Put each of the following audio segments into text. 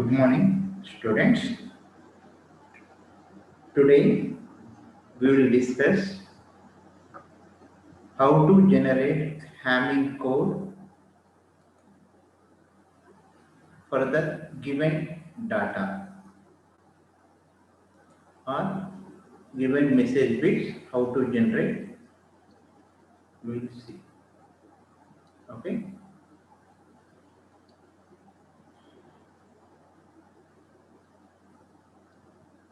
Good morning, students. Today we will discuss how to generate Hamming code for the given data or given message bits. How to generate? We will see. Okay.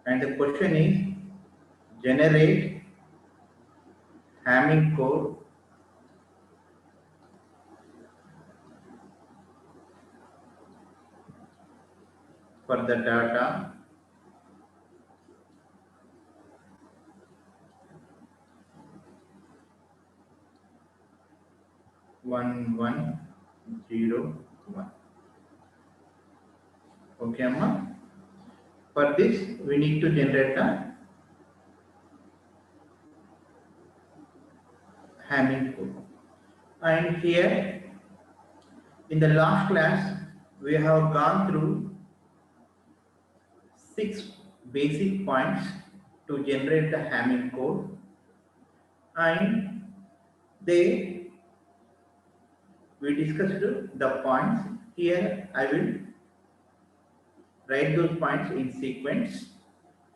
And the question is generate Hamming code for the data one one zero one. Okay, Amma. For this, we need to generate a Hamming code. And here, in the last class, we have gone through 6 basic points to generate the Hamming code, and we discussed the points. Here, I will write those points in sequence.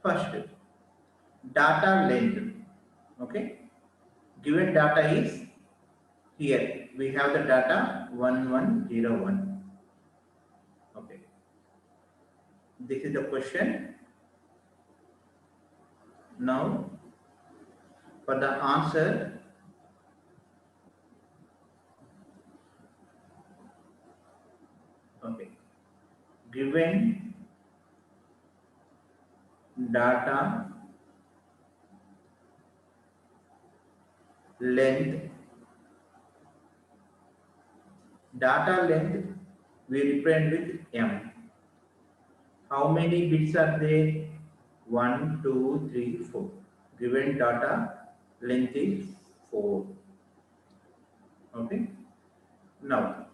First, data length. Okay, given data is here. We have the data 1101. Okay, this is the question. Now, for the answer, okay, given data length we represent with m. How many bits are there? 1, 2, 3, 4. Given data length is 4. Okay. Now,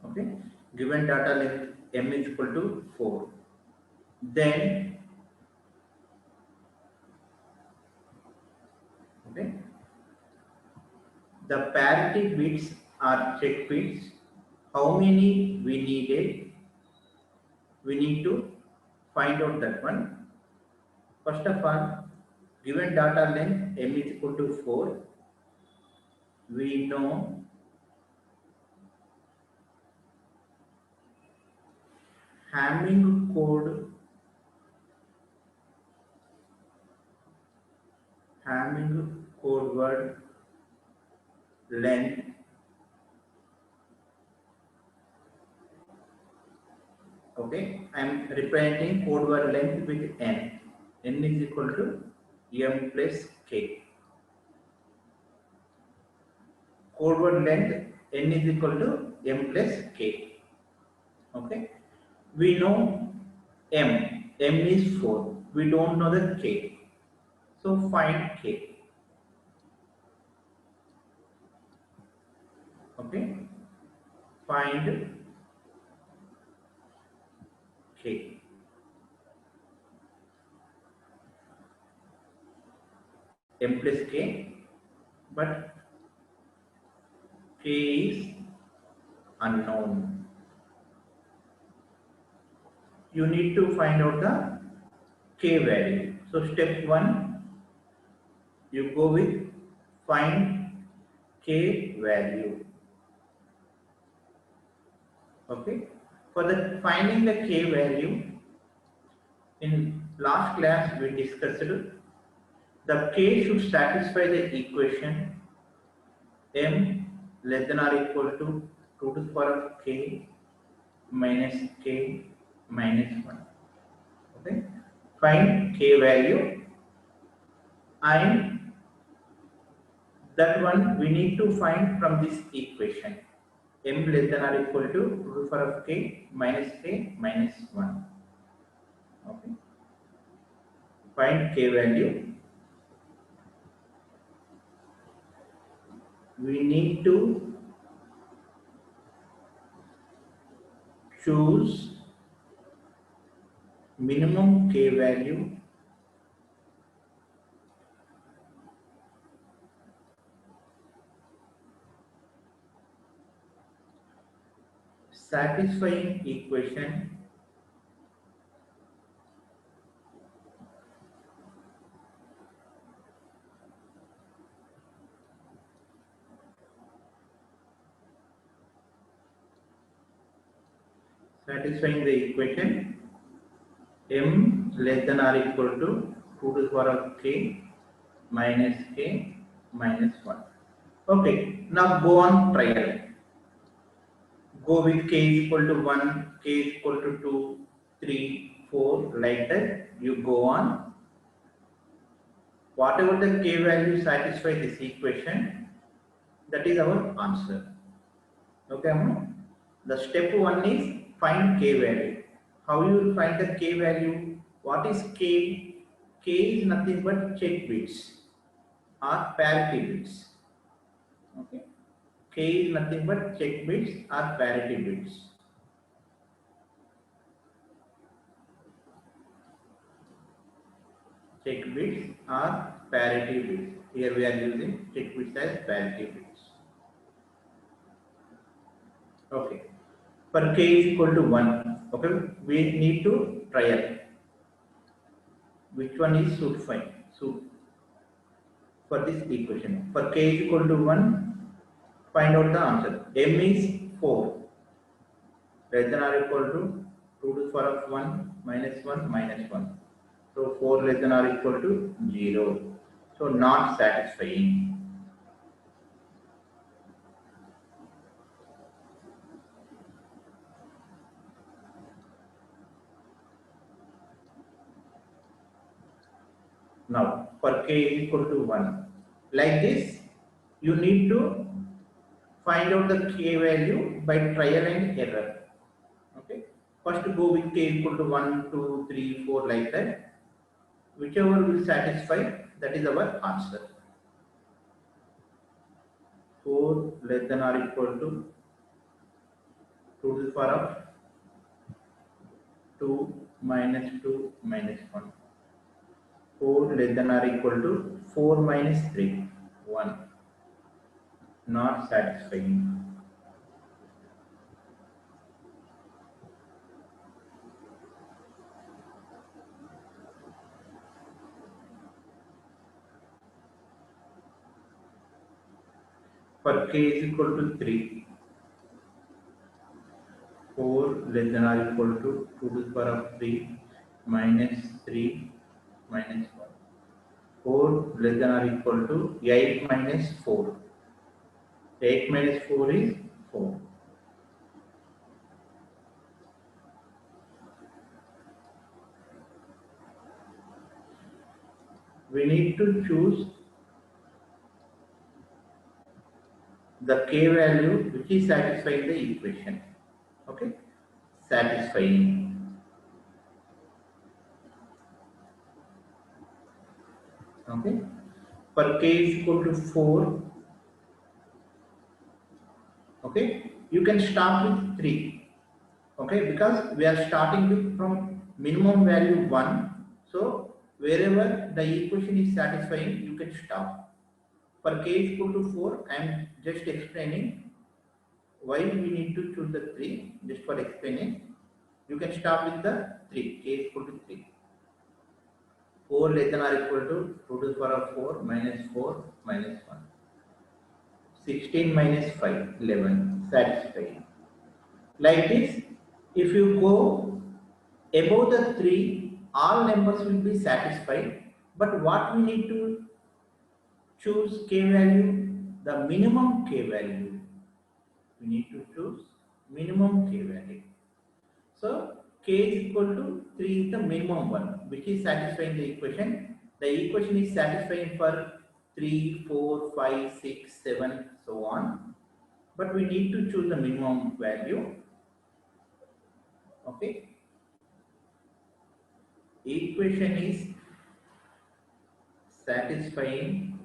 okay, given data length m is equal to 4. Then, okay, the parity bits are check bits. How many we needed? We need to find out that one. First of all, given data length m is equal to 4, we know Hamming code word length okay, I am representing code word length with n. N is equal to m plus k. Code word length n is equal to m plus k. Okay, we know m is 4. We don't know the k, so find k. Okay, find k. M plus k, but k is unknown. You need to find out the k value. So step 1, you go with find k value. Okay, for the finding the k value, in last class we discussed the k should satisfy the equation m less than or equal to 2 to the power of k minus k minus 1. Okay, find k value, and that one we need to find from this equation m less than or equal to 2 to the power of k minus 1. Okay, find k value. We need to choose minimum k value satisfying equation satisfying the equation m less than or equal to 2 to the power of k minus k minus 1. Okay, now go on trial. Go with k is equal to 1, k is equal to 2, 3, 4, like that. You go on. Whatever the k value satisfy this equation, that is our answer. Okay, Amma? The step 1 is find k value. How you will find the k value? What is k? K is nothing but check bits or parity bits. Okay. K is nothing but check bits or parity bits. Check bits or parity bits. Here we are using check bits as parity bits. Okay. For k is equal to 1. Okay. We need to trial. Which one is suit fine? Suit for this equation. For k is equal to 1, find out the answer. M is 4. Less than or equal to 2 to the power of 1 minus 1 minus 1. So 4 less than or equal to 0. So not satisfying. Now for k is equal to 1. Like this, you need to find out the k value by trial and error. Okay. First go with k equal to 1, 2, 3, 4 like that. Whichever will satisfy, that is our answer. 4 less than or equal to 2 to the power of 2 minus 2 minus 1. 4 less than or equal to 4 minus 3, 1. Not satisfying. For k is equal to 3, 4 less than or equal to 2 to the power of 3 minus 3 minus 1. 4 less than or equal to 8 minus 4. 8 minus 4 is 4. We need to choose the k value which is satisfying the equation. Okay, satisfying. Okay, for k is equal to 4. Okay, you can start with 3. Okay, because we are starting with from minimum value 1. So wherever the equation is satisfying, you can stop. For k is equal to 4, I am just explaining why we need to choose the 3. Just for explaining, you can start with the 3. K is equal to 3. 4 less than or equal to 2 to the power of 4 minus 4 minus 1. 16 minus 5, 11. Satisfying. Like this, if you go above the 3, all numbers will be satisfied. But what we need to choose k value? The minimum k value. We need to choose minimum k value. So k is equal to 3 is the minimum one, which is satisfying the equation. The equation is satisfying for 3, 4, 5, 6, 7, so on. But we need to choose the minimum value. Okay. Equation is satisfying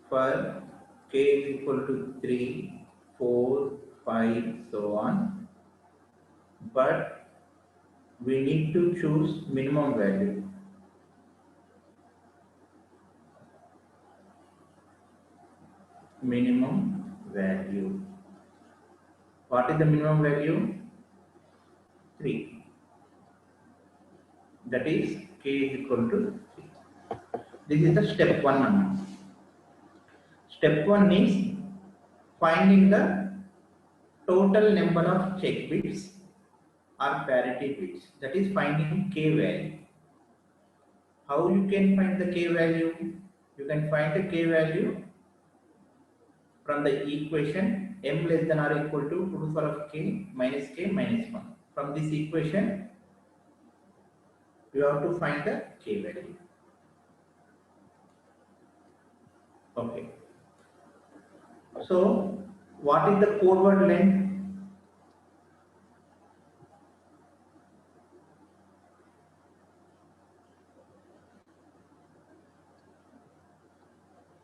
for k is equal to 3, 4, 5, so on. But we need to choose minimum value. Minimum value. What is the minimum value? 3. That is k is equal to 3. This is the step 1. Step 1 is finding the total number of check bits or parity bits. That is finding k value. How you can find the k value? You can find the k value from the equation m less than or equal to to the power of k minus 1. From this equation, you have to find the k value. Okay. So, what is the code word length?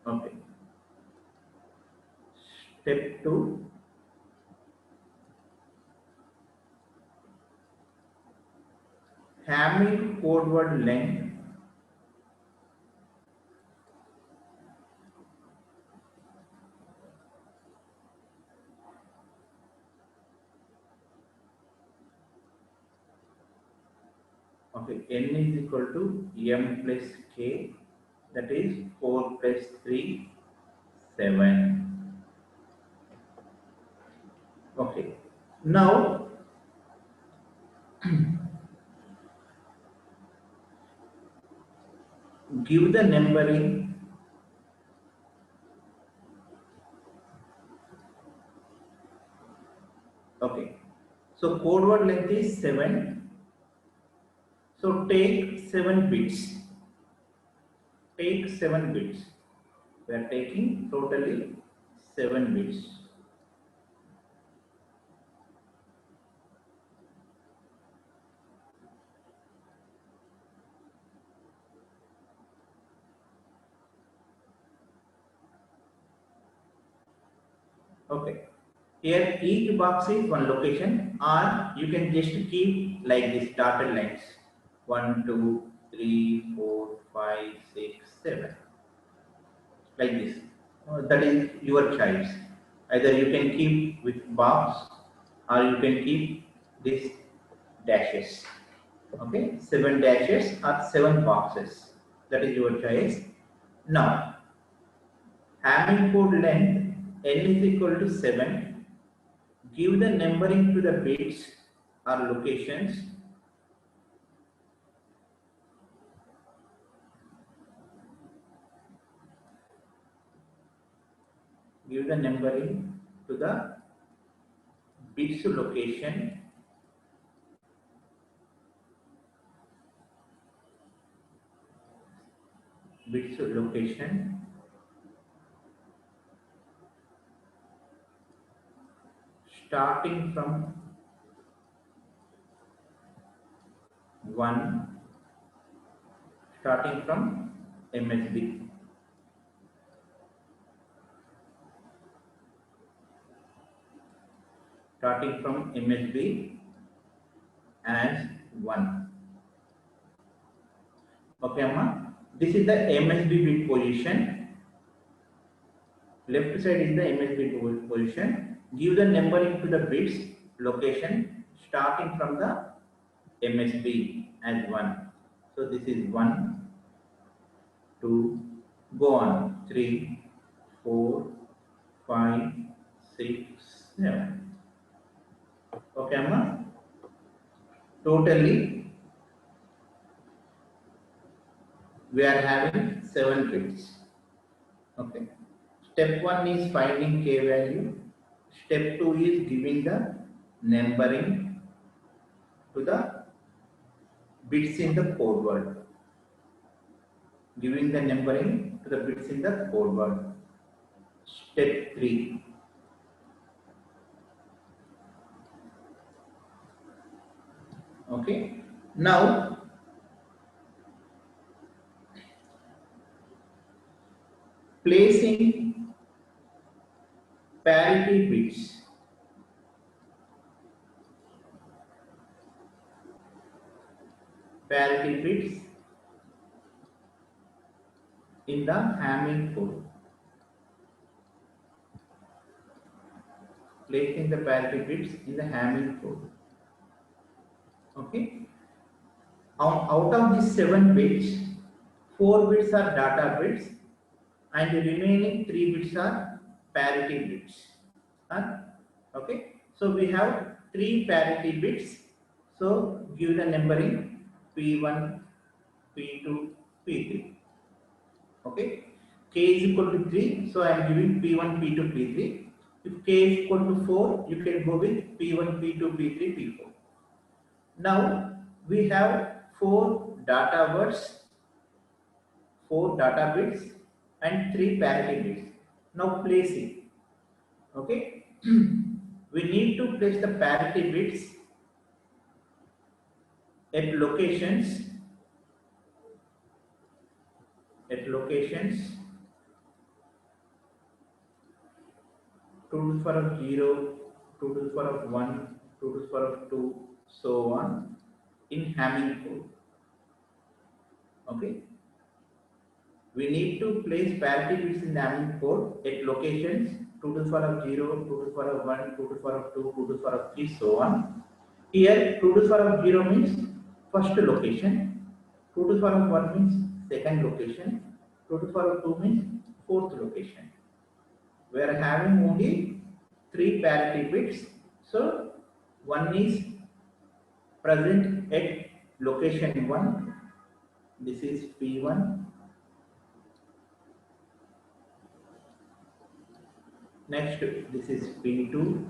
Okay. Step 2. Hamming code word length okay, n is equal to m plus k, that is 4 plus 3, 7. Okay. Now, give the numbering okay. So code word length is 7. So take 7 bits. Take 7 bits. We are taking totally 7 bits. Okay. Here each box is one location, or you can just keep like this dotted lines. 1, 2, 3, 4, 5, 6, 7. Like this. That is your choice. Either you can keep with box or you can keep this dashes. Okay, 7 dashes or 7 boxes. That is your choice. Now, Hamming code length n is equal to 7. Give the numbering to the bits or locations. Give the numbering to the bits location. Bits location. Starting from 1. Starting from MSB. Starting from MSB as 1. Okay, Amma. This is the MSB bit position. Left side is the MSB position. Give the numbering to the bits location starting from the MSB as 1. So this is 1, 2, go on 3, 4, 5, 6, 7. Okay, Amma. Totally we are having 7 bits. Okay. Step 1 is finding k value. Step 2 is giving the numbering to the bits in the code word. Giving the numbering to the bits in the code word. Step 3. Okay. Now, placing parity bits. Parity bits in the Hamming code. Placing the parity bits in the Hamming code. Okay. Out of these 7 bits, 4 bits are data bits, and the remaining 3 bits are parity bits. Okay. So we have 3 parity bits. So give the numbering P1, P2, P3. Okay. K is equal to 3, so I am giving P1, P2, P3. If K is equal to 4, you can go with P1, P2, P3, P4. Now we have 4 data words, 4 data bits, and 3 parity bits. Now place it. Okay. We need to place the parity bits at locations 2 to the power of 0, 2 to the power of 1, 2 to the power of 2, so on in Hamming code. Okay. We need to place parity bits in the Hamming code at locations 2 to the power of 0, 2 to the power of 1, 2 to the power of 2, 2 to the power of 3, so on. Here 2 to the power of 0 means first location, 2 to the power of 1 means second location, 2 to the power of 2 means fourth location. We are having only 3 parity bits, so one is present at location 1, this is P1, next this is P2,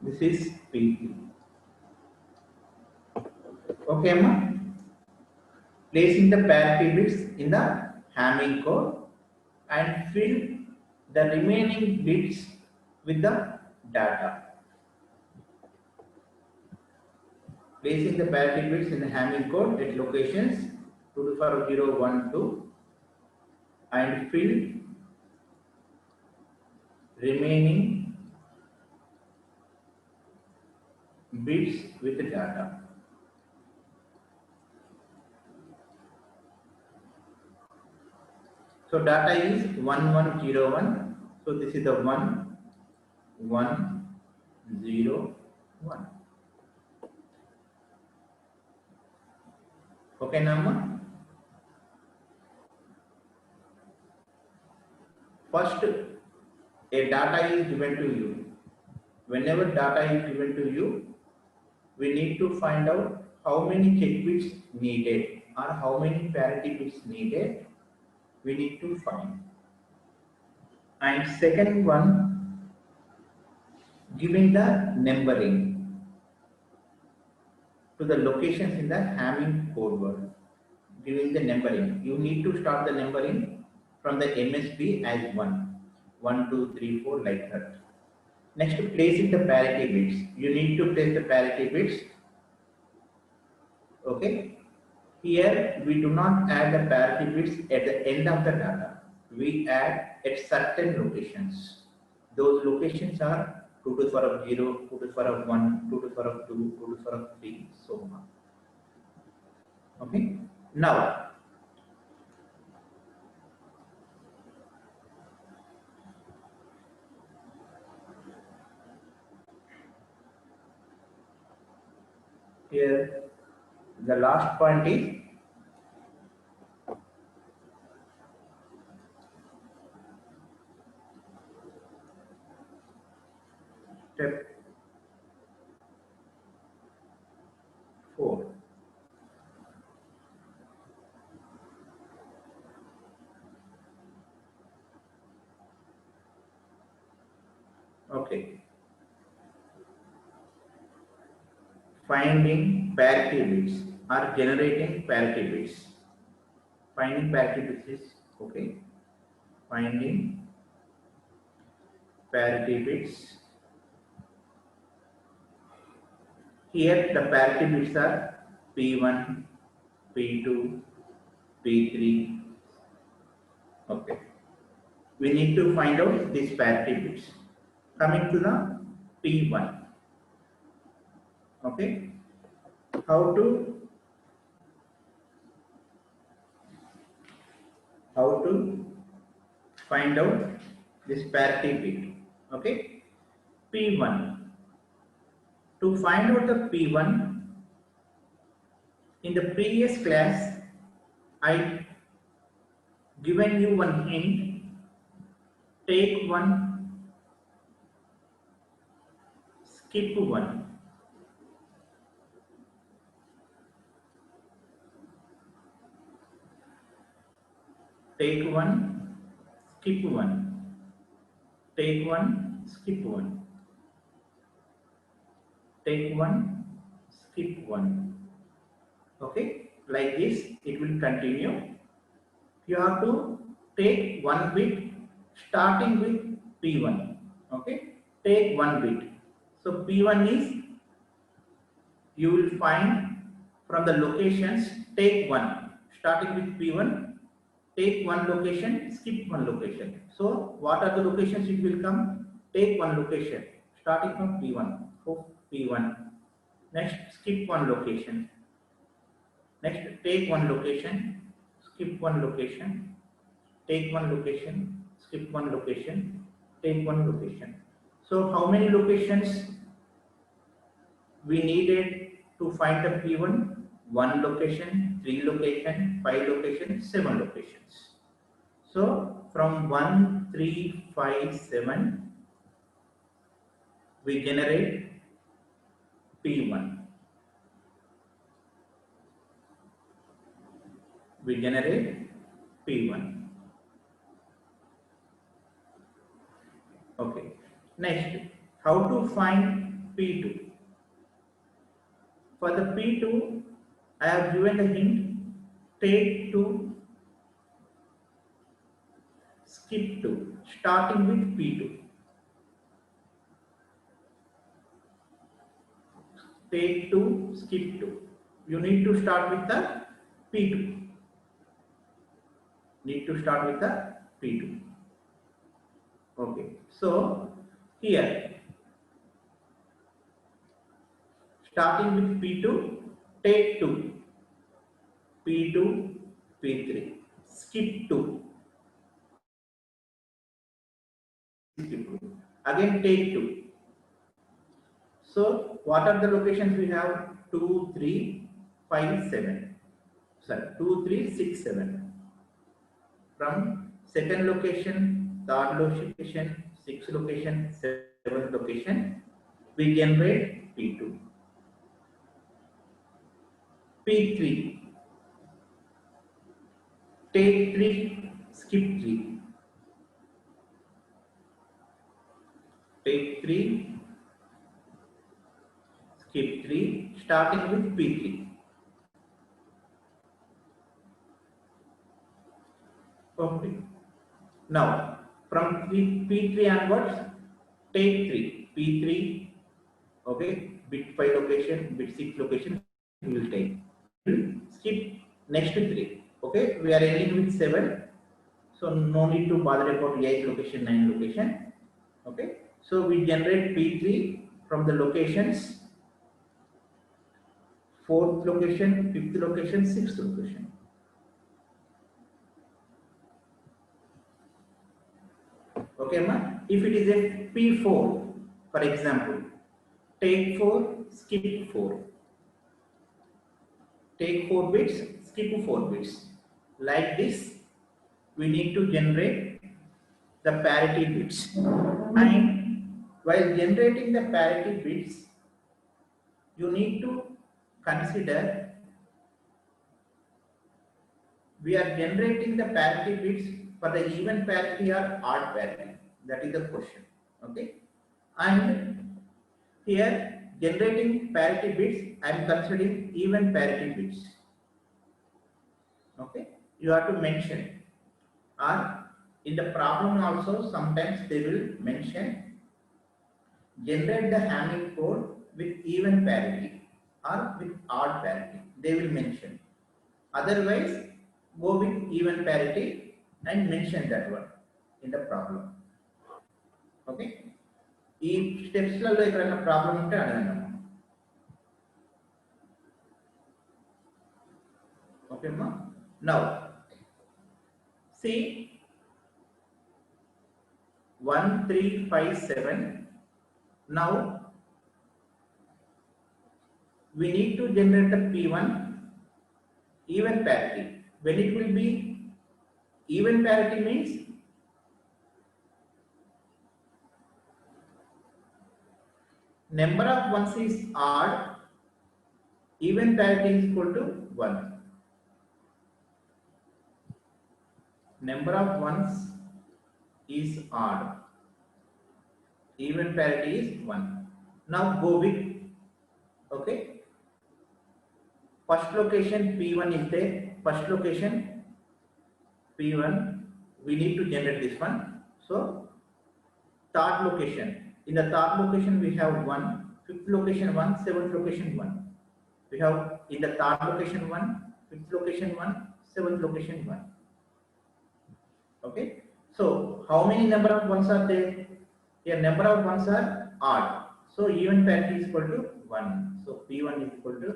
this is P3. Okay, ma? Placing the parity bits in the Hamming code and fill the remaining bits with the data. Placing the parity bits in the Hamming code at locations 2 to the power of 0, 1, 2 and fill remaining bits with the data. So data is 1101. So this is the 1, 1, 0, 1. Okay, number. First, a data is given to you. Whenever data is given to you, we need to find out how many check bits needed or how many parity bits needed. We need to find. And second one, giving the numbering to the locations in the Hamming code word. Giving the numbering. You need to start the numbering from the MSB as 1, 1, 2, 3, 4 like that. Next, placing the parity bits. You need to place the parity bits. Okay. Here we do not add the parity bits at the end of the data. We add at certain locations. Those locations are 2 to the power of 0, 2 to the power of 1, 2 to the power of 2, 2 to the power of 3, so on. Okay. Now, here the last point is step 4. Okay. Finding parity bits or generating parity bits. Finding parity bits is okay. Finding parity bits. Here the parity bits are P1, P2, P3. Okay. we need to find out these parity bits. Coming to the P1. Okay, how to find out this parity bit. Okay, P1. To find out the P1, in the previous class, I given you one hint. Take one, skip one. Take one, skip one. Take one, skip one. Take one, skip one. Okay, like this it will continue. You have to take one bit starting with P1. Okay, take one bit. So P1 is, you will find from the locations, take one starting with P1, take one location, skip one location. So what are the locations it will come? Take one location starting from P1. So P1. Next, skip one location. Next, take one location, skip one location, take one location, skip one location, take one location. So how many locations we needed to find the P1? One location, three location, five location, seven locations. So from 1, 3, 5, 7, we generate P1. We generate P1. Okay. Next, how to find P2? For the P2, I have given the hint, take 2, skip 2, starting with P2. Take 2, skip 2. You need to start with the P2. Need to start with the P2. Okay. So here, starting with P2, take 2. P2, P3. Skip 2. Skip 2. Again take 2. So what are the locations we have? 2, 3, 5, 7. Sorry, 2, 3, 6, 7. From second location, third location, sixth location, seventh location, we generate P2. P3. Take 3, skip 3. Take 3, skip 3, starting with P3. Okay. Now, from P3 onwards, take 3. P3, okay, bit 5 location, bit 6 location, we will take. Skip next to 3. Okay, we are ending with 7. So, no need to bother about 8 location, 9 location. Okay, so we generate P3 from the locations 4th location, 5th location, 6th location. Okay, ma? If it is a P4, for example, take 4, skip 4. Take 4 bits, skip 4 bits. Like this, we need to generate the parity bits. And while generating the parity bits, you need to consider we are generating the parity bits for the even parity or odd parity. That is the question. Okay. And here generating parity bits, I am considering even parity bits. Okay. You have to mention, or in the problem also sometimes they will mention generate the Hamming code with even parity or with odd parity. They will mention. Otherwise, go with even parity and mention that one in the problem. Okay, ఈ steps లలో ఎక్కడైనా problem ఉంటే అడగండి. Okay అమ్మా. Now see 1 3 5 7. Now we need to generate the P1 even parity. When it will be even parity means number of ones is odd, even parity is equal to 1. Number of ones is odd, even parity is 1. Now go with, okay, first location P1 is there. First location P1, we need to generate this one. So third location, in the third location we have 1, fifth location 1, seventh location 1. We have in the third location 1, fifth location 1, seventh location 1. Okay, so how many number of ones are there? Here number of ones are odd, so even parity is equal to 1. So P1 is equal to,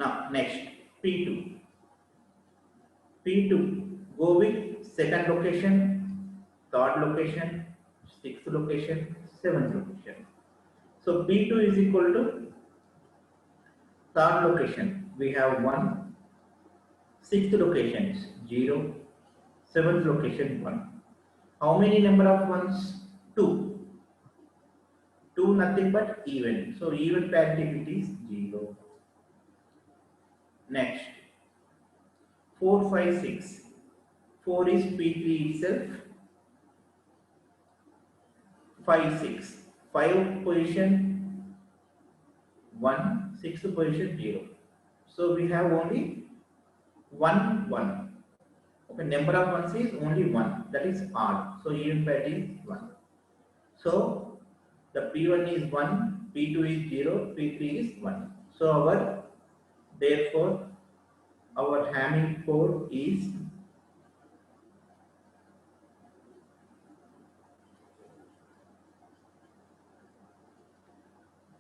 now next P2. P2, go with second location, third location, sixth location, seventh location. So P2 is equal to third location we have 1, sixth location is 0, seventh location 1. How many number of ones? 2. 2 nothing but even. So even parity it is 0. Next 4 5 6. 4 is P3 itself. 5 6. 5 position 1, 6th position 0. So we have only 1 1. Okay, number of ones is only 1, that is odd. So even parity is 1. So the P1 is 1, P2 is 0, P3 is 1. So therefore our Hamming code is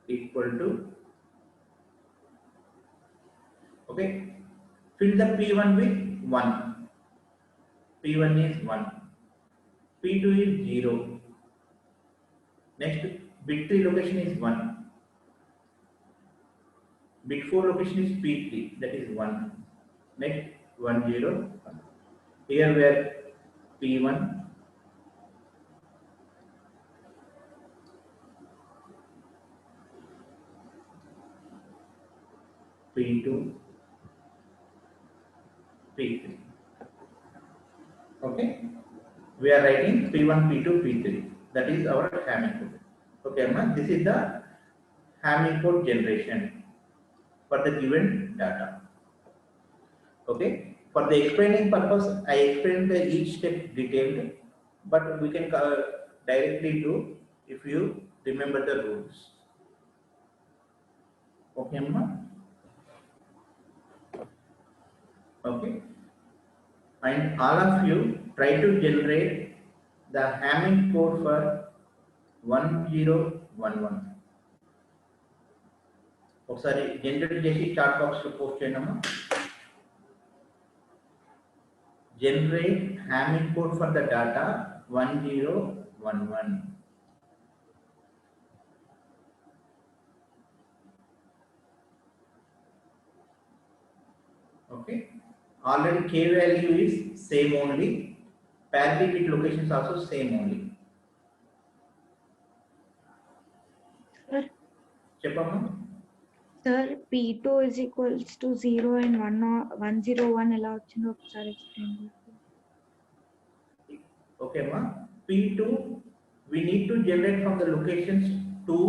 equal to, okay, fill the P1 with 1. P1 is 1, P2 is 0. Next bit 3 location is 1, bit 4 location is P3, that is 1. Next 1 0 1. Here we are P1, P2, P3. Okay, we are writing P1 P2 P3, that is our Hamming code. Okay, this is the Hamming code generation for the given data. Okay, for the explaining purpose I explained each step detailed, but we can directly do if you remember the rules. Okay, okay, and all of you try to generate the Hamming code for 1011. ఒకసారి generate చేసి chat box లో post చేయండి. Generate Hamming code for the data 1011. Okay, already k value is same only, parity bit locations also same only. Sir, చెప్పమ్మా. sir, P2 is equals to 0 and 101 ఎలా వచ్చిందో ఒకసారి explain చేయండి. Okay ma, P2 we need to generate from the locations 2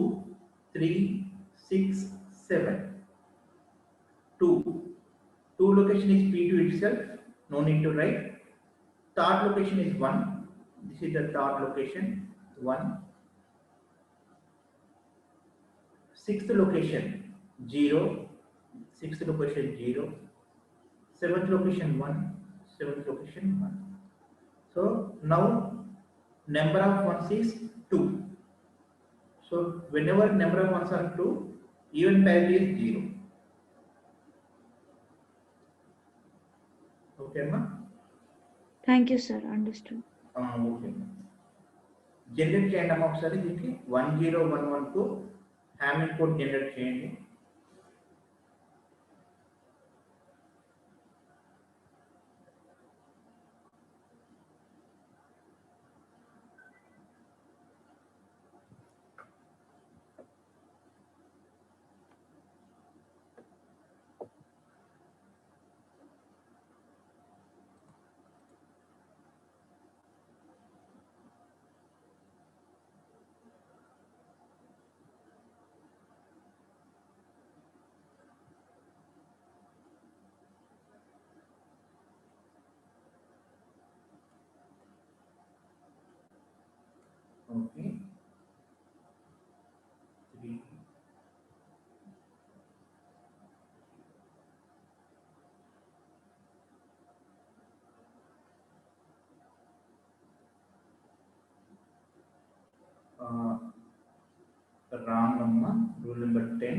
3 6 7. 2 location is P2 itself, no need to write. Third location is 1, this is the third location 1. Sixth location 0, sixth location 0, seventh location 1, seventh location 1. So now number of ones is 2. So whenever number of ones are 2, even parity is 0. Okay, ma? Thank you, sir. Understood. Okay. Generate చేయండి అమ్మ ఒకసారి దీనికి 1011 కు హ్యామింగ్ code generate చేయండి. Okay 3 wrong అమ్మ rule number 10.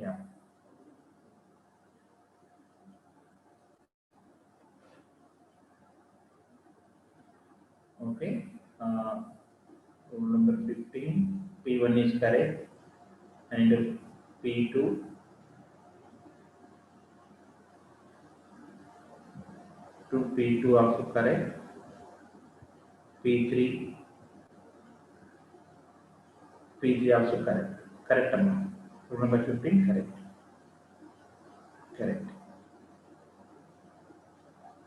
Yeah okay, rule number 15, P1 is correct and P2 to P2 also correct, P3 also correct amount. Rule number 15 correct,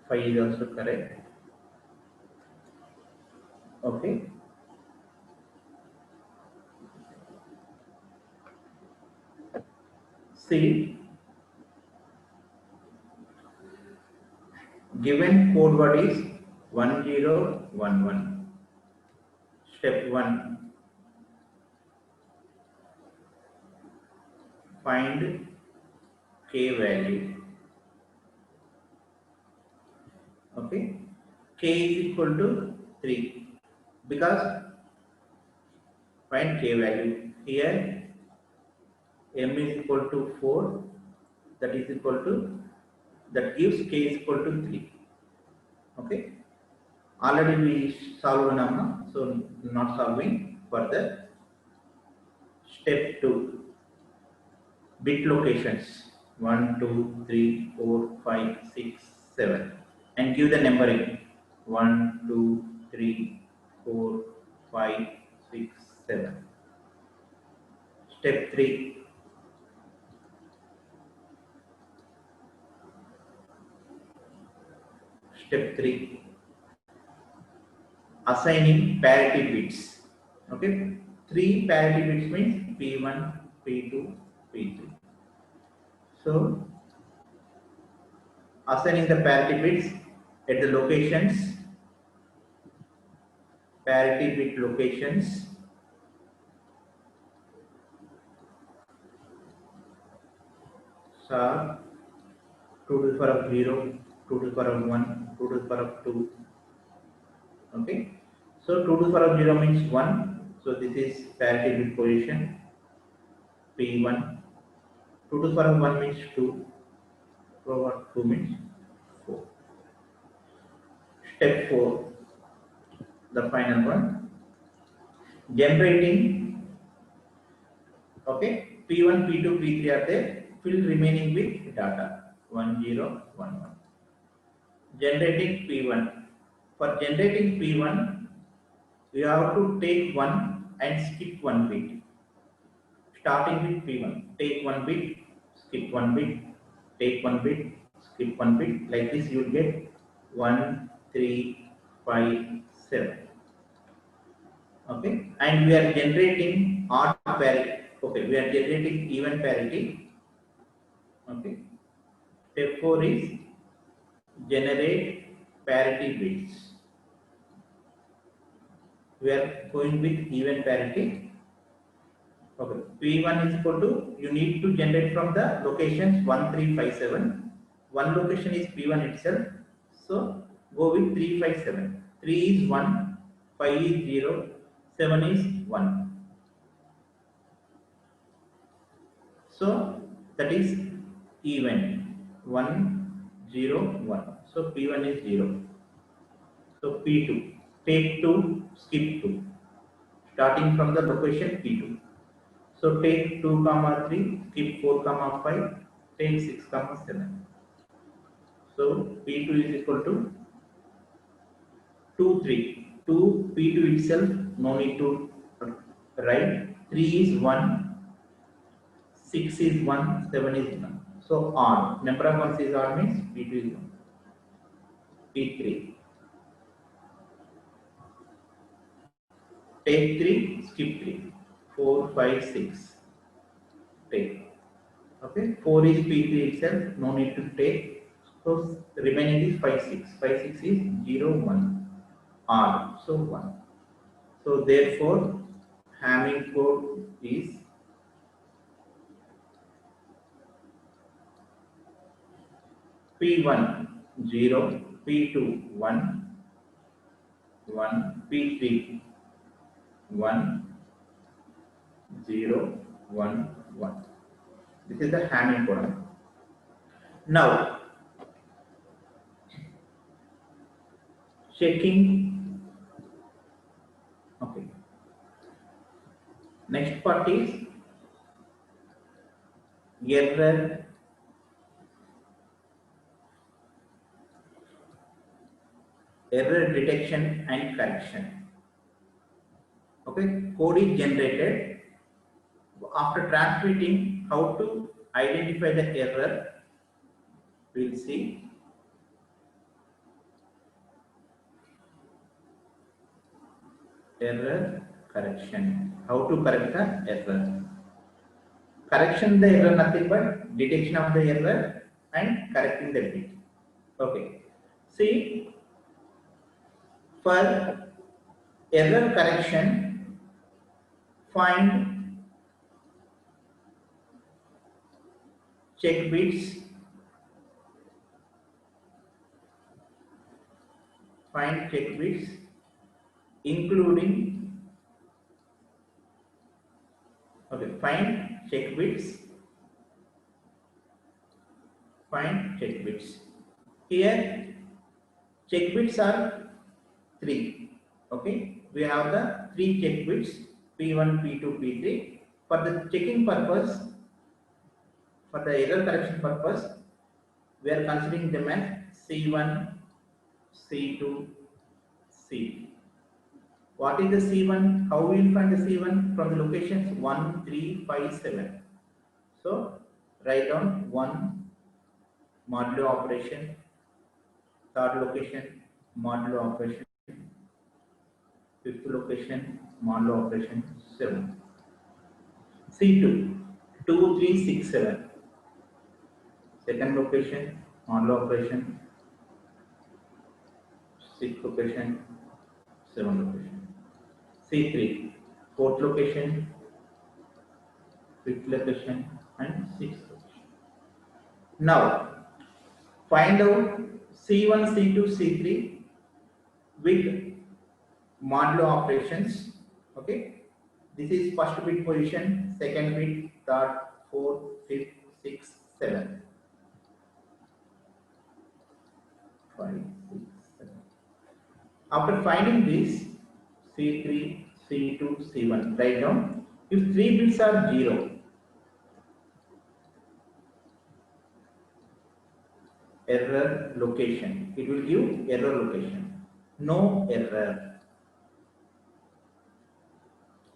5 is also correct. Okay, see, given code word is 1011. Step 1, find k value. Okay, k is equal to 3 because find k value. Here m is equal to 4, that is equal to, that gives k is equal to 3. Okay, already we solved number, so not solving further. Step 2, bit locations 1 2 3 4 5 6 7 and give the numbering 1 2 3 4 5 6 7. Step 3, assigning parity bits. Okay, 3 parity bits means P1 P2 P3. So assigning the parity bits at the locations, parity bit locations are 2 to the power of 0, 2 to the power of 1, 2 to the power of 2. Okay, so 2 to the power of 0 means 1, so this is parity bit position P1. 2 to the power of 1 means 2, 2 over 2 means 4. Step 4, the final one, generating. Okay, P1 P2 P3 are there, fill remaining with data 1011. Generating P1. For generating P1, we have to take 1 and skip 1 bit. Starting with P1, take 1 bit, skip 1 bit, take 1 bit, skip 1 bit. Like this, you will get 1 3 5 7. Okay, and we are generating odd parity. Okay, we are generating even parity. Okay, step 4 is generate parity bits. We are going with even parity. Okay, P1 is equal to, you need to generate from the locations 1, 3, 5, 7. One location is P1 itself. So go with 3, 5, 7. 3 is 1, 5 is 0, 7 is 1. So that is even 1, 0, 1. So P1 is 0. So P2, take 2, skip 2. Starting from the location P2. So take 2, comma 3, skip 4, comma 5, take 6, comma 7. So P2 is equal to 2, 3. 2, P2 itself, no need to write. 3 is 1, 6 is 1, 7 is 1. So odd. Number of ones is odd means P2 is 1. P3. Take 3, skip 3. 4, 5, 6. Take. Okay. 4 is P3 itself, no need to take. So remaining is 5, 6. 5, 6 is 0, 1. Odd. So 1. So therefore, Hamming code is P1 0, P2 1, 1, P3 1, 0, 1, 1. This is the Hamming code. Now, checking. Okay. Next part is error detection and correction. Okay, code is generated. After transmitting, how to identify the error, we'll see. Error correction. How to correct the error. Correction the error nothing but detection of the error and correcting the bit. Okay. See, for error correction, find check bits, including, okay, find check bits. Here check bits are 3. Okay, we have the 3 check bits P1, P2, P3. For the checking purpose, for the error correction purpose, we are considering them as C1, C2, C3. What is the C1? How we will find the C1? From the locations 1, 3, 5, 7. So write down 1 modulo operation, third location modulo operation, fifth location modulo operation 7. C2 2, 3, 6, 7. Second location modulo operation, sixth location, 7 location. C3 fourth location, fifth location and sixth location. Now find out C1, C2, C3 with modulo operations. Okay, this is first bit position, second bit, third, fourth, fifth, sixth, seventh. 5, 6, 7. After finding this C3, C2, C1, write down. If 3 bits are 0, error location, it will give error location, no error.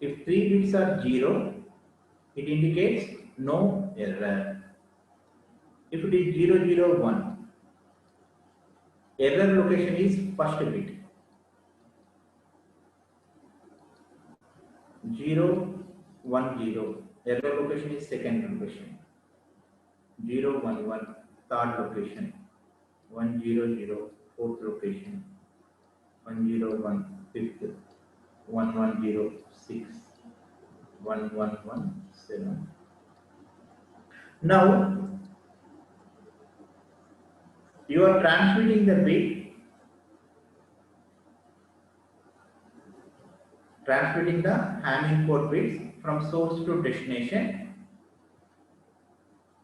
If 3 bits are 0, it indicates no error. If it is 0, 0, 1, error location is first bit. 0, 1, 0, error location is second location. 0, 1, 1, third location. 1, 0, 0, fourth location. 1, 0, 1, fifth. 1, 1, 0, sixth. 1117. Now you are transmitting the bit, transmitting the Hamming code bits from source to destination,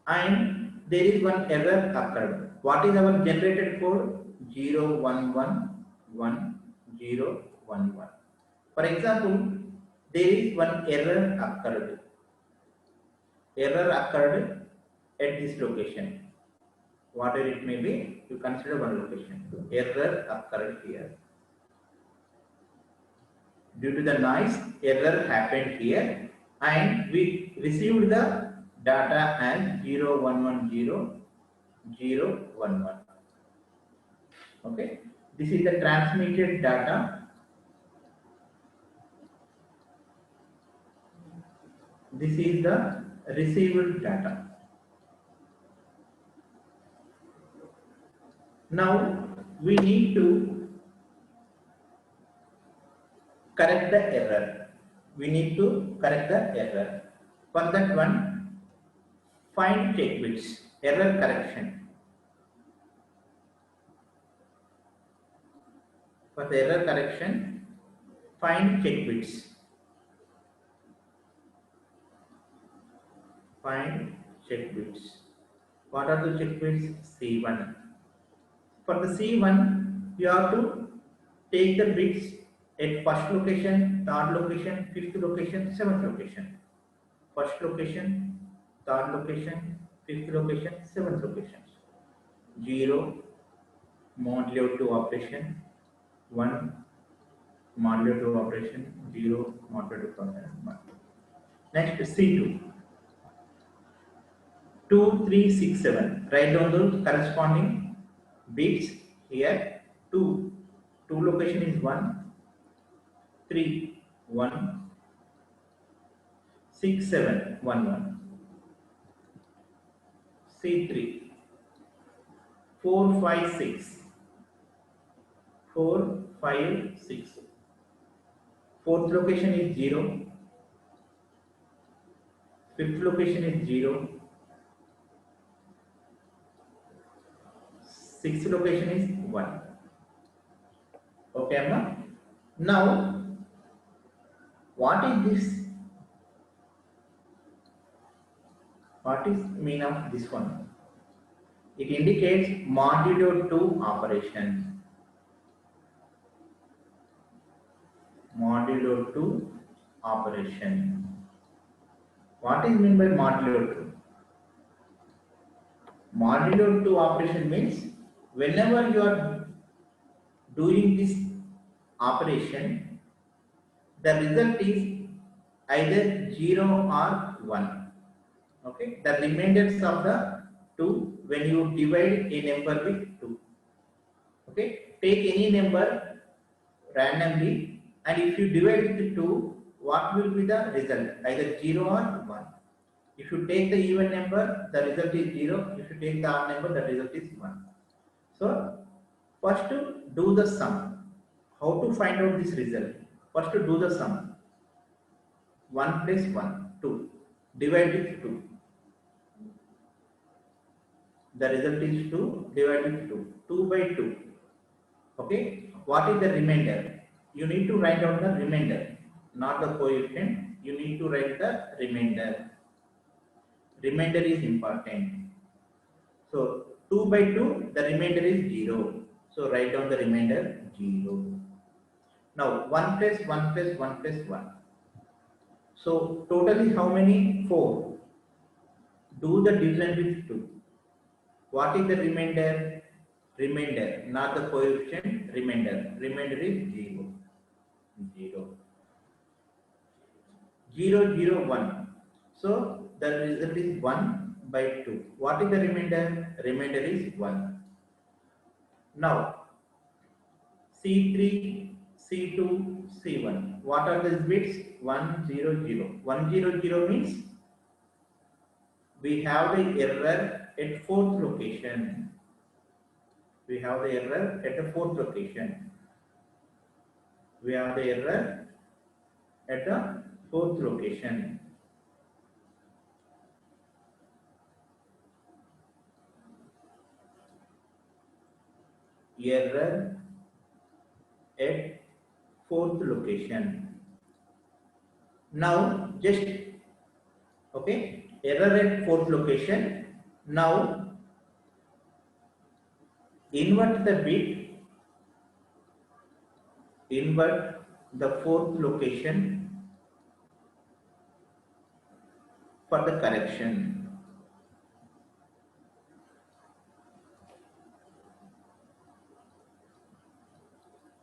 and there is one error occurred. What is our generated code? 0111011. For example, there is one error occurred. Error occurred at this location. Whatever it may be, you consider one location. Error occurred here. Due to the noise, error happened here, and we received the data as 0110011. Okay, this is the transmitted data. This is the received data. Now we need to correct the error. We need to correct the error. For that one, find check bits, error correction. For the error correction, find check bits. Find check bits. What are the check bits? C1. For the C1, you have to take the bits at first location, third location, fifth location, seventh location. First location, third location, fifth location, seventh location. 0 modulo 2 operation, 1 modulo 2 operation, 0 modulo 2 operation, 1. Next C2. 2, 3, 6, 7. Write down those corresponding bits here. 2 location is 1, 3, 1, 6, 7, 1, 1. C3, 4, 5, 6. 4, 5, 6. Fourth location is 0. Fifth location is 0. Sixth location is 1. Okay, Amma? Now, what is this? What is mean of this one? It indicates modulo 2 operation. Modulo 2 operation. What is mean by modulo 2? Modulo 2 operation means whenever you are doing this operation, the result is either 0 or 1. Okay, the remainders of the 2 when you divide a number with 2. Okay, take any number randomly, and if you divide with 2, what will be the result? Either 0 or 1. If you take the even number, the result is 0. If you take the odd number, the result is 1. So, first to do the sum. How to find out this result? First to do the sum. 1 plus 1, 2. Divide with 2. The result is 2. Divide with 2. 2 by 2. Okay. What is the remainder? You need to write down the remainder, not the coefficient. You need to write the remainder. Remainder is important. So 2 by 2, the remainder is 0. So write down the remainder 0. Now 1 plus 1 plus 1 plus 1. So totally how many? 4. Do the division with 2. What is the remainder? Remainder, not the coefficient, remainder. Remainder is 0. 0. 0, 0, 1. So the result is 1 by 2. What is the remainder? Remainder is 1. Now C3, C2, C1. What are these bits? 1, 0, 0. 1, 0, 0 means we have the error at fourth location. We have the error at the fourth location. We have the error at the fourth location. Error at fourth location. Now just okay, error at fourth location. Now invert the bit, invert the fourth location for the correction.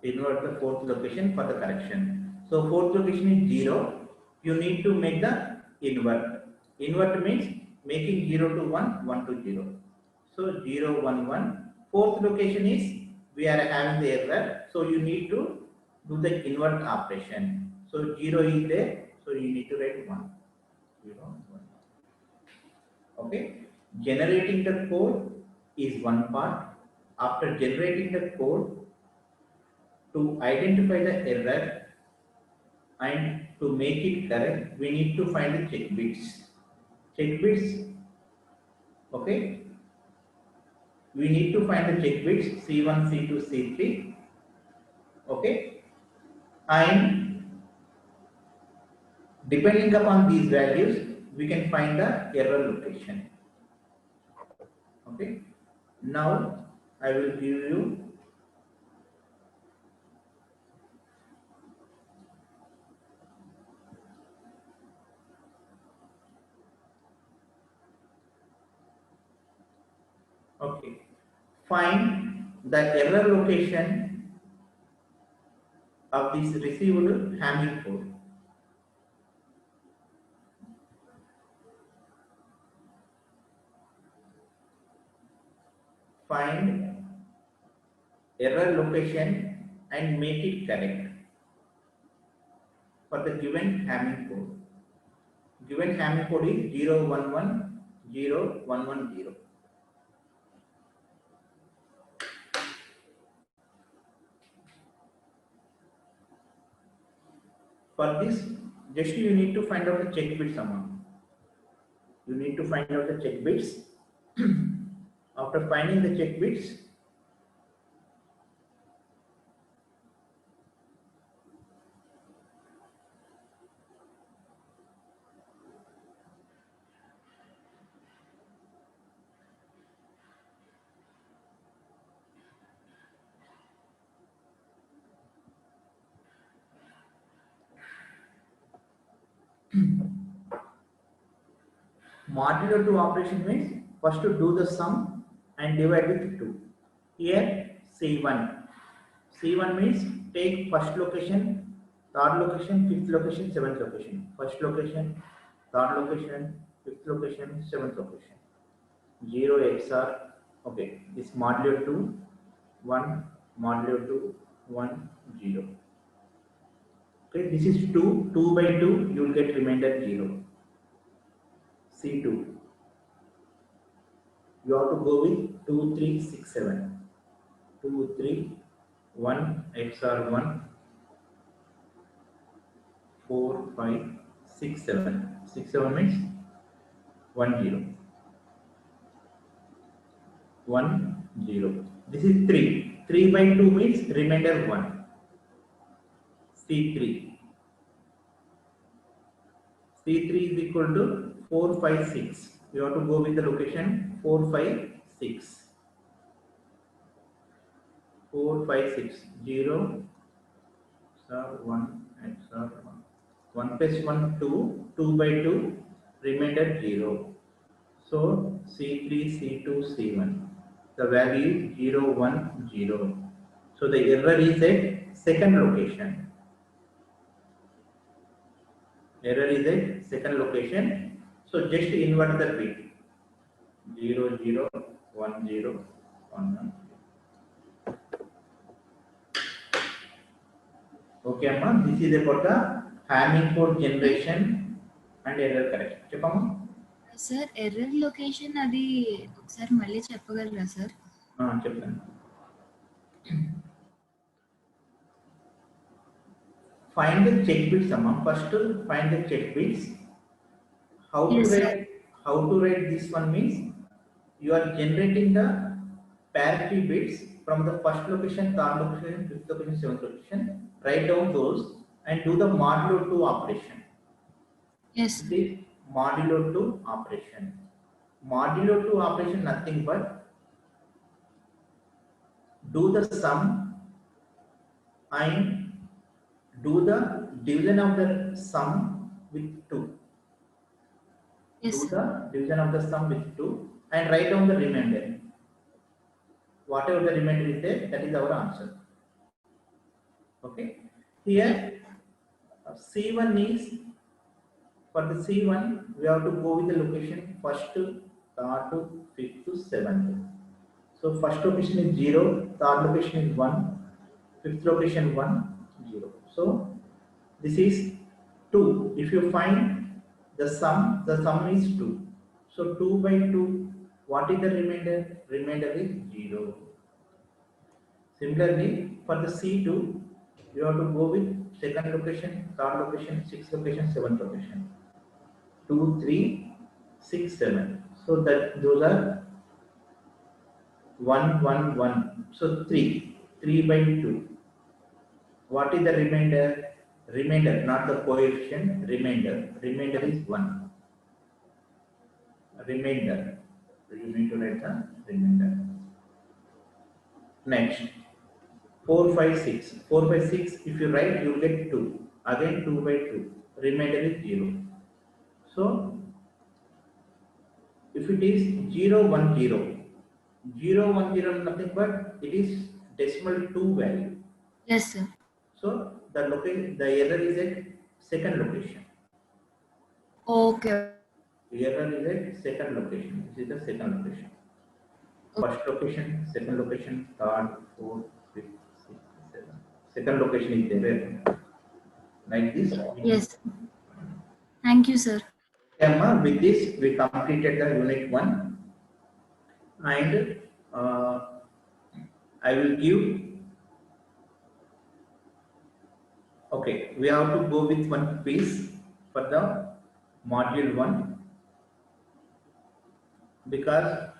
Invert the fourth location for the correction. So fourth location is 0. You need to make the invert. Invert means making 0 to 1, 1 to 0. So 0, 1, 1. Fourth location is we are having the error. So you need to do the invert operation. So 0 is there. So you need to write 1. 0, 1. Okay. Generating the code is one part. After generating the code, to identify the error and to make it correct, we need to find the check bits. Check bits, okay? We need to find the check bits C1, C2, C3, okay? And depending upon these values, we can find the error location, okay? Now, I will give you okay. Find the error location of this received Hamming code. Find error location and make it correct for the given Hamming code. Given Hamming code is 0110110. For this, just you need to find out the check bits amount. You need to find out the check bits. After finding the check bits, modulo 2 operation means first to do the sum and divide with 2. Here C1. C1 means take first location, third location, fifth location, seventh location. First location, third location, fifth location, seventh location. 0 XR. Okay, this modulo 2, 1, modulo 2, 1, 0. Okay, this is 2, 2 by 2, you will get remainder 0. C2. You have to go with 2, 3, 6, 7. 2, 3, 1, XR 1, 4, 5, 6, 7. 6, 7 means 1, 0. 1, 0. This is 3. 3 by 2 means remainder 1. C3. C3 is equal to 4, 5, 6. You have to go with the location 4, 5, 6. 4, 5, 6. 0, XR 1, XR 1. 1 plus 1, 2. 2 by 2, remainder 0. So C3, C2, C1. The value is 0, 1, 0. So the error is at second location. Error is at second location. So just invert the bit. 0, 0, 1, 0, 1, 1. Okay, Amma. This is about the Hamming code generation and error correction. Cheppamma. Sir error location అది ఒకసారి మళ్ళీ చెప్పగలరా sir? చెప్తాను. find the check bits, Amma. First, find the check bits. How Yes, to sir. write? How to write this one means you are generating the parity bits from the first location, third location, fifth location, seventh location. Write down those and do the modulo 2 operation. Yes, This sir. is modulo 2 operation. Modulo 2 operation nothing but do the sum and do the division of the sum with 2. Yes, Do sir. the division of the sum with 2 and write down the remainder. Whatever the remainder is there, that is our answer. Okay. Here, C1 is, for the C1, we have to go with the location first, third, fifth, seventh. So first location is 0, third location is 1, fifth location 1, 0. So this is 2. If you find the sum is 2. So 2 by 2, what is the remainder? Remainder is 0. Similarly, for the C2, you have to go with second location, third location, sixth location, seventh location. 2, 3, 6, 7. So that those are 1, 1, 1. So 3. 3 by 2. What is the remainder? Remainder, not the coefficient, remainder. Remainder is 1. Remainder. So you need to write the remainder. Next, 4, 5, 6. 4 by 6, if you write, you will get 2. Again 2 by 2. Remainder is 0. So, if it is 0, 1, 0, 0, 1, 0, nothing but it is decimal 2 value. Yes, sir. So, the error is at second location. Okay. Error is at second location. This is the second location. First location, second location, third, fourth, fifth, sixth, seventh. Second location is there. Like this. Yes. Thank you, sir. Emma, with this we completed the unit 1 and I will give, okay, we have to go with one piece for the module 1 because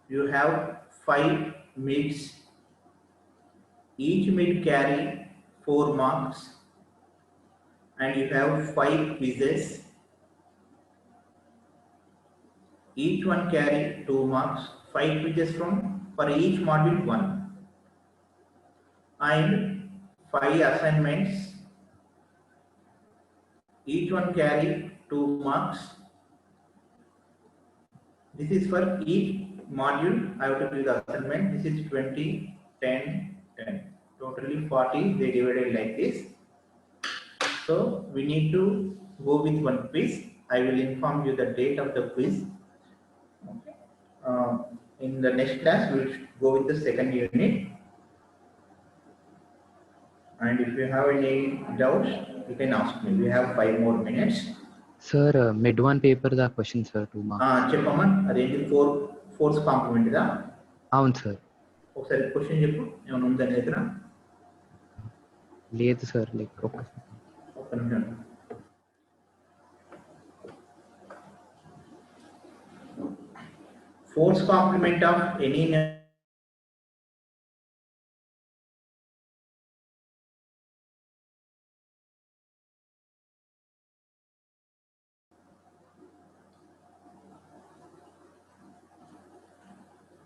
you have 5 mids, each mid carry 4 marks and you have 5 quizzes, each one carry 2 marks, 5 quizzes from for each module 1 and 5 assignments, each one carry 2 marks. This is for each module. I have to give the assignment. This is 20, 10, 10. Totally 40. They divided like this. So we need to go with one quiz. I will inform you the date of the quiz. Okay. In the next class, we will go with the second unit. And if you have any doubts, you can ask me. We have 5 more minutes. Sir, mid one paper the question, sir, 2 marks. చెప్పమ్మా అదేంటి force complement దా అవును sir. ఒకసారి question చెప్పు ఏమైనా ఉందా నీ దగ్గర లేదు సార్, లైక్ ఒక్క నిమిషం four's complement of any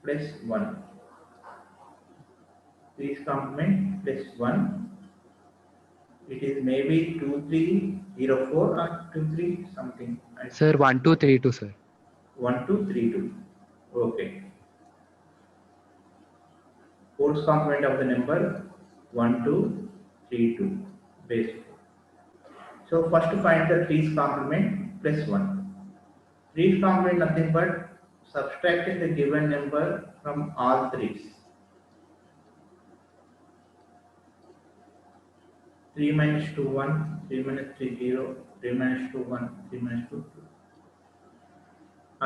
plus 1. 3's complement plus 1. It is maybe 2304 or 23 something. Sir, 1232, sir. 1232. Okay. 4's complement of the number 1232 base 4. So first find the 3's complement plus 1. 3's complement nothing but subtracting the given number from all 3's. 3 minus 2 1, 3 minus 3 0, 3 minus 2 1, 3 minus 2 2.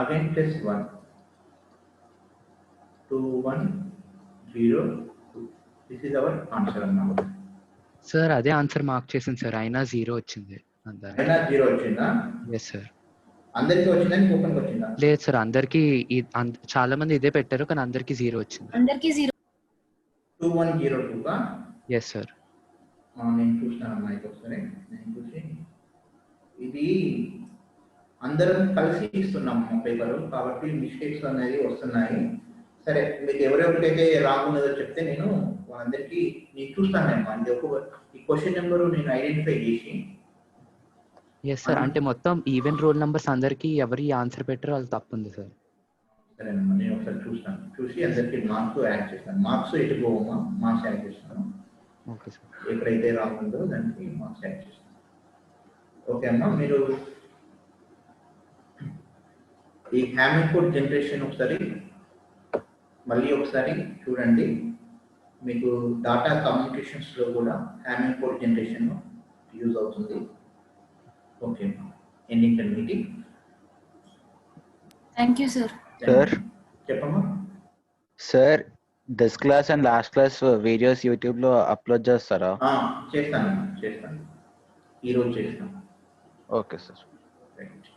Again plus 1. 2 1 0 2. This is our answer now. Sir అదే answer mark చేసింది sir, అయినా 0 వచ్చింది అందరికి. అయినా 0 వచ్చిందా? Yes sir. అందరికి వచ్చిందా కూపన్కి వచ్చిందా? లేదు సార్, అందరికి చాలా మంది ఇదే పెట్టారు కానీ అందరికి 0 వచ్చింది. అందరికి 0. 2102 కా? Yes sir. నేను చూస్తానమ్మా ఇది ఒకసారి. నేను చూసి ఇది అందరం కలిసి ఇస్తున్నాం పేపర్ కాబట్టి మిస్టేక్స్ అనేది వస్తున్నాయి. సరే మీకు ఎవరెవరికైతే రాకున్నదో చెప్తే నేను వాళ్ళందరికీ నేను చూస్తానమ్మా. ఇది ఈ క్వశ్చన్ నెంబర్ నేను ఐడెంటిఫై చేసి. ఎస్ సార్, అంటే మొత్తం ఈవెన్ రోల్ నెంబర్స్ అందరికి ఎవరి ఆన్సర్ పెట్టారో వాళ్ళు తప్పుంది సార్. సరేనమ్మా, నేను ఒకసారి చూస్తాను. చూసి అందరికి మార్క్స్ యాడ్ చేస్తాను. మార్క్స్ ఎటు పోవమ్మా, మార్క్స్ యాడ్ చేస్తాను. Okay sir. ఎక్కడైతే రాకుందో దానికి మార్క్స్ యాడ్ చేస్తాను. ఓకే అమ్మా, మీరు ఈ హ్యామింగ్ కోడ్ జనరేషన్ మళ్ళీ ఒకసారి చూడండి. మీకు డాటా కమ్యూనికేషన్స్లో కూడా హ్యామింగ్ కోడ్ జనరేషన్ యూజ్ అవుతుంది. ఓకే అమ్మా, ending the meeting. Thank you sir. Sir చెప్పమ్మా. Sir this class and last class videos YouTube లో అప్లోడ్ చేస్తారా? చేస్తానమ్మా, చేస్తాను. ఈరోజు చేస్తాను. Okay sir. రైట్.